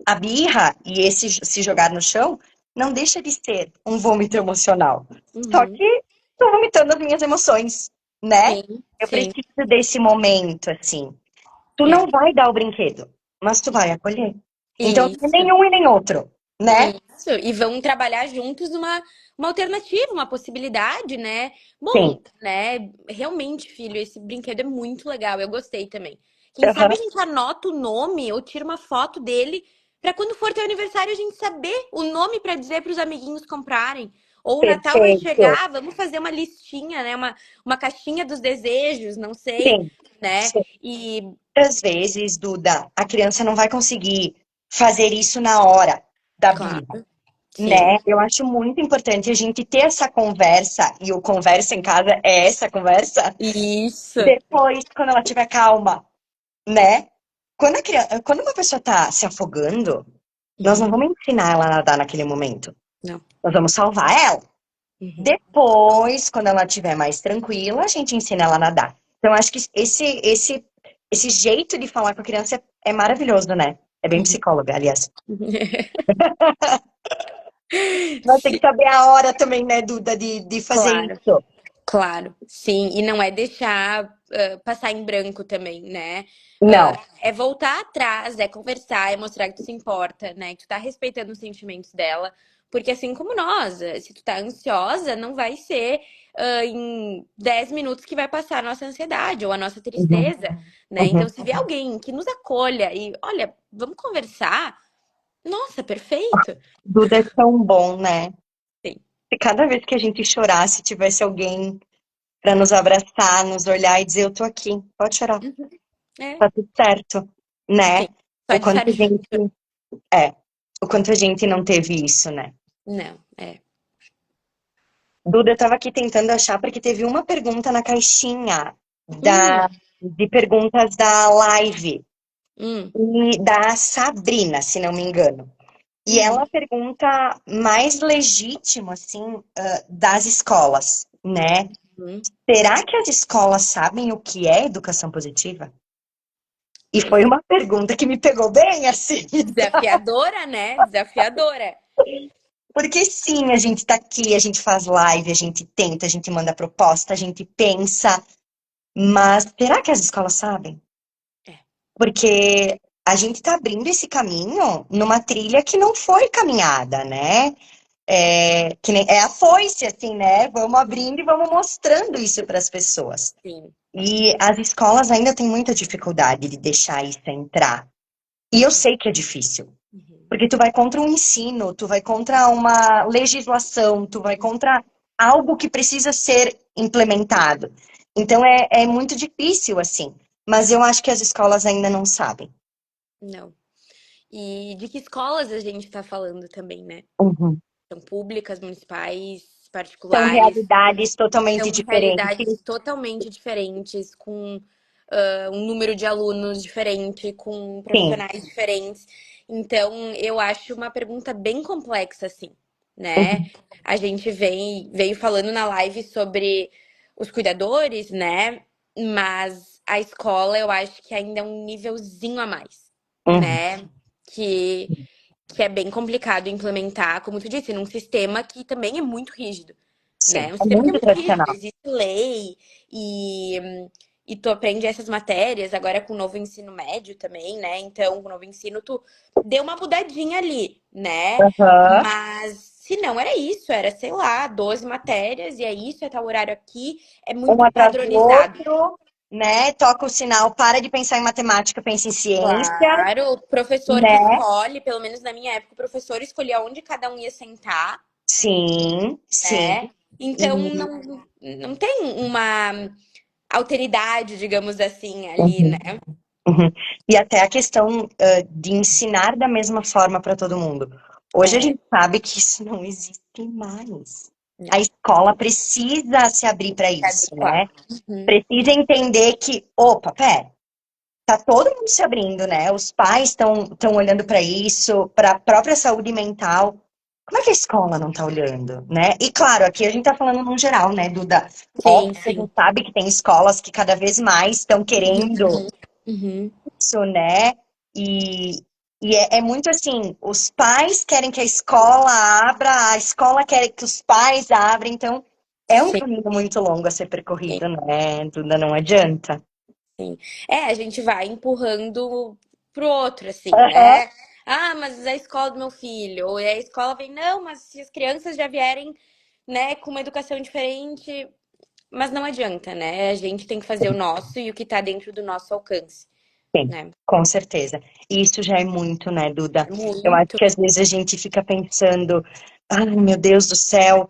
A birra e esse se jogar no chão não deixa de ser um vômito emocional. Só Uhum. que tô vomitando as minhas emoções, né? Sim. Eu Sim. preciso desse momento, assim. Tu É. não vai dar o brinquedo, mas tu vai acolher. Então, Isso. nenhum e nem outro, né? Isso, e vão trabalhar juntos numa uma alternativa, uma possibilidade, né? Sim. Bom, né? Realmente, filho, esse brinquedo é muito legal, eu gostei também. Quem sabe Aham. a gente anota o nome ou tira uma foto dele para quando for teu aniversário a gente saber o nome para dizer para os amiguinhos comprarem. Ou o Natal vai Perfeito. chegar, vamos fazer uma listinha, né? Uma caixinha dos desejos, não sei, Sim. né? Sim. E Muitas vezes, Duda, a criança não vai conseguir fazer isso na hora da birra, claro, sim. né? Eu acho muito importante a gente ter essa conversa, e o conversa em casa é essa conversa, Isso. depois, quando ela estiver calma, né? Quando uma pessoa tá se afogando, nós não Uhum. vamos ensinar ela a nadar naquele momento. Não. Nós vamos salvar ela. Uhum. Depois, quando ela estiver mais tranquila, a gente ensina ela a nadar. Então, acho que esse jeito de falar com a criança é maravilhoso, né? É bem Uhum. psicóloga, aliás. Mas tem que saber a hora também, né, Duda, de fazer Claro, isso. claro, sim. E não é deixar passar em branco também, né? Não. É voltar atrás, é conversar, é mostrar que tu se importa, né? Que tu tá respeitando os sentimentos dela. Porque assim como nós, se tu tá ansiosa, não vai ser em 10 minutos que vai passar a nossa ansiedade ou a nossa Uhum, tristeza, né? Então, uhum. se vier alguém que nos acolha e, olha, vamos conversar, nossa, perfeito. Duda é tão bom, né? Sim. Se cada vez que a gente chorasse, tivesse alguém para nos abraçar, nos olhar e dizer, eu tô aqui, pode chorar, Uhum. É, tá tudo certo, sim. né? Só O de quanto estar a junto. gente, é, o quanto a gente não teve isso, né? Não, é. Duda, eu tava aqui tentando achar, porque teve uma pergunta na caixinha Hum, de perguntas da live, hum, e da Sabrina, se não me engano. E uhum. ela pergunta mais legítimo, assim, das escolas, né? Uhum. Será que as escolas sabem o que é educação positiva? E foi Esse- uma pergunta que me pegou bem, assim. Desafiadora, né? Desafiadora. Porque sim, a gente tá aqui, a gente faz live, a gente tenta, a gente manda proposta, a gente pensa, mas será que as escolas sabem? É. Porque a gente está abrindo esse caminho numa trilha que não foi caminhada, né? Que nem, é a foice, assim, né? Vamos abrindo e vamos mostrando isso para as pessoas. Sim. E as escolas ainda têm muita dificuldade de deixar isso entrar. E eu sei que é difícil, Uhum. porque tu vai contra um ensino, tu vai contra uma legislação, tu vai contra algo que precisa ser implementado. Então é muito difícil, assim. Mas eu acho que as escolas ainda não sabem. Não. E de que escolas a gente está falando também, né? Uhum. São públicas, municipais, São particulares, realidades totalmente são diferentes. realidades totalmente diferentes, com um número de alunos diferente, com Sim. profissionais diferentes. Então, eu acho uma pergunta bem complexa, assim, né? Uhum. A gente veio falando na live sobre os cuidadores, né? Mas a escola eu acho que ainda é um nívelzinho a mais, Uhum. né? Que, que é bem complicado implementar, como tu disse, num sistema que também é muito rígido, Sim. né? Um É sistema que é muito muito rígido, tradicional. existe lei e, e tu aprende essas matérias agora com o novo ensino médio também, né? Então, com o novo ensino, tu deu uma mudadinha ali, né? Aham. Mas se não era isso, era, sei lá, 12 matérias, e é isso, é tal horário aqui, é Um muito atrás do padronizado. outro, né? Toca o sinal, para de pensar em matemática, pensa em ciência, Claro, o professor que né? escolhe, pelo menos na minha época, o professor escolhia onde cada um ia sentar, Sim, sim. né? Então E, não tem uma alteridade, digamos assim, ali, uhum, né? uhum. E até a questão, de ensinar da mesma forma para todo mundo. Hoje a É, gente sabe que isso não existe mais. A não, escola precisa se abrir para se isso, adequar. né? Uhum. Precisa entender que, opa, pera, tá todo mundo se abrindo, né? Os pais estão olhando para isso, para a própria saúde mental. Como é que a escola não tá olhando, né? E claro, aqui a gente tá falando no geral, né, Duda? Sim, Óbvio que a sim. gente sabe que tem escolas que cada vez mais estão querendo Uhum. isso, né? E, e é muito assim, os pais querem que a escola abra, a escola quer que os pais abrem, então é um Sim, caminho muito longo a ser sim, percorrido, né, Duda? Não adianta. sim. É, a gente vai empurrando pro outro, assim, Aham. né? Ah, mas é a escola do meu filho. Ou é a escola vem, não, mas se as crianças já vierem, né, com uma educação diferente, mas não adianta, né? A gente tem que fazer o nosso e o que tá dentro do nosso alcance, Sim, né? com certeza. E isso já é muito, né, Duda? É Eu acho muito. que às vezes a gente fica pensando, ai, meu Deus do céu,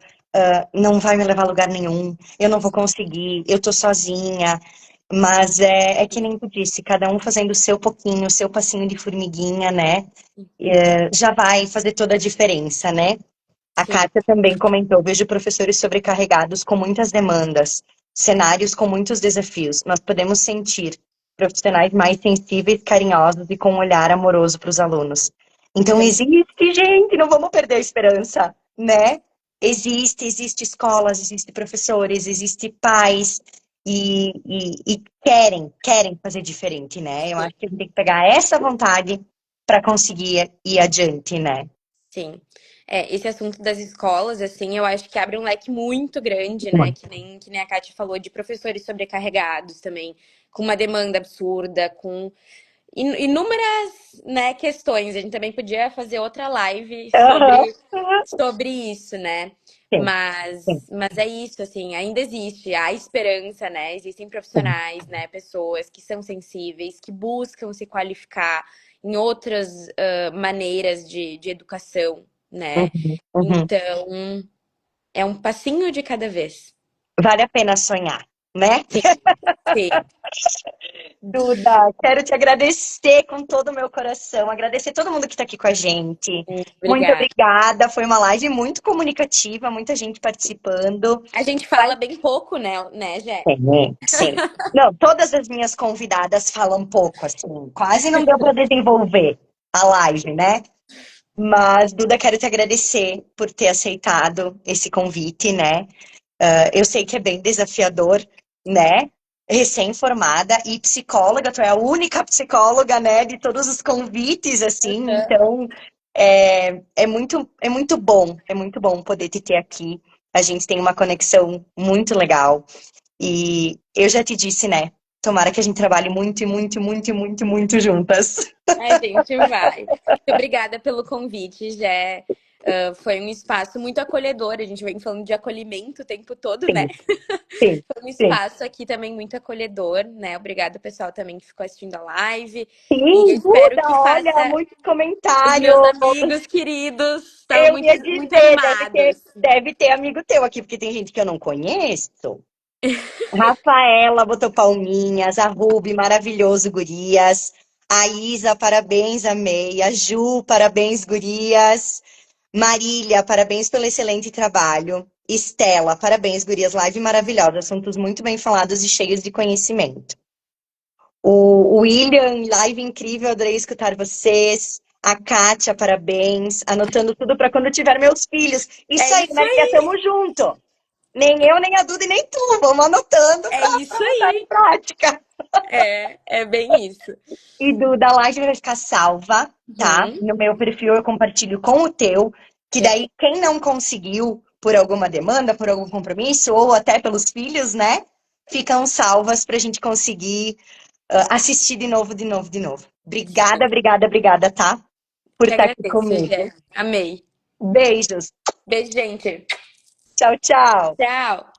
não vai me levar a lugar nenhum, eu não vou conseguir, eu tô sozinha. Mas é que nem tu disse, cada um fazendo o seu pouquinho, o seu passinho de formiguinha, né? Já vai fazer toda a diferença, né? A Sim, Kátia também comentou: vejo professores sobrecarregados com muitas demandas, cenários com muitos desafios. Nós podemos sentir profissionais mais sensíveis, carinhosos e com um olhar amoroso para os alunos. Então, também. existe, gente, não vamos perder a esperança, né? Existe escolas, existe professores, existe pais e querem fazer diferente, né? Eu Sim. acho que a gente tem que pegar essa vontade para conseguir ir adiante, né? Sim. É, esse assunto das escolas, assim, eu acho que abre um leque muito grande, né? Muito. Que nem a Kátia falou, de professores sobrecarregados também, com uma demanda absurda, com inúmeras, né, questões. A gente também podia fazer outra live Aham. sobre isso, né? Sim, sim. Mas é isso, assim, ainda existe, há esperança, né? Existem Sim. profissionais, né? Pessoas que são sensíveis, que buscam se qualificar em outras maneiras de educação, né? Uhum, uhum. Então, é um passinho de cada vez. Vale a pena sonhar, né? Sim, sim. Duda, quero te agradecer com todo o meu coração, agradecer todo mundo que está aqui com a gente. Muito Obrigada. obrigada, foi uma live muito comunicativa, muita gente participando. A gente fala bem pouco, né, Jé? Sim, sim. Não, todas as minhas convidadas falam pouco, assim, quase não deu para desenvolver a live, né? Mas, Duda, quero te agradecer por ter aceitado esse convite, né? Eu sei que é bem desafiador, né? Recém-formada e psicóloga, tu é a única psicóloga, né, de todos os convites, assim, então é muito bom poder te ter aqui. A gente tem uma conexão muito legal. E eu já te disse, né? Tomara que a gente trabalhe muito, e muito, e muito, e muito, e muito juntas. A gente vai. Muito obrigada pelo convite, Jé. Foi um espaço muito acolhedor. A gente vem falando de acolhimento o tempo todo, né? Sim, sim, Foi um sim. espaço aqui também muito acolhedor, né? Obrigada, pessoal, também que ficou assistindo a live. E eu Sim, espero Duda, que olha, faça muitos os meus comentários. amigos queridos. Estão Eu muito, ia muito dizer, animados. deve ter amigo teu aqui, porque tem gente que eu não conheço. Rafaela botou palminhas, a Ruby, maravilhoso, gurias. A Isa, parabéns, amei. A Ju, parabéns, gurias. Marília, parabéns pelo excelente trabalho. Estela, parabéns, gurias, live maravilhosa. Assuntos muito bem falados e cheios de conhecimento. O William, live incrível, adorei escutar vocês. A Kátia, parabéns. Anotando tudo para quando eu tiver meus filhos. É Isso aí, isso Maria, aí, tamo junto. Nem eu, nem a Duda e nem tu. Vamos anotando é para isso botar em aí. prática. É bem isso. E Duda, a live vai ficar salva, tá? Uhum. No meu perfil eu compartilho com o teu. Que daí, quem não conseguiu por alguma demanda, por algum compromisso, ou até pelos filhos, né? Ficam salvas para a gente conseguir assistir de novo, de novo, de novo. Isso Obrigada, aí. obrigada, obrigada, tá? Por Que estar aqui agradeço, comigo. Gé. Amei. Beijos. Beijo, gente. Tchau, tchau. Tchau.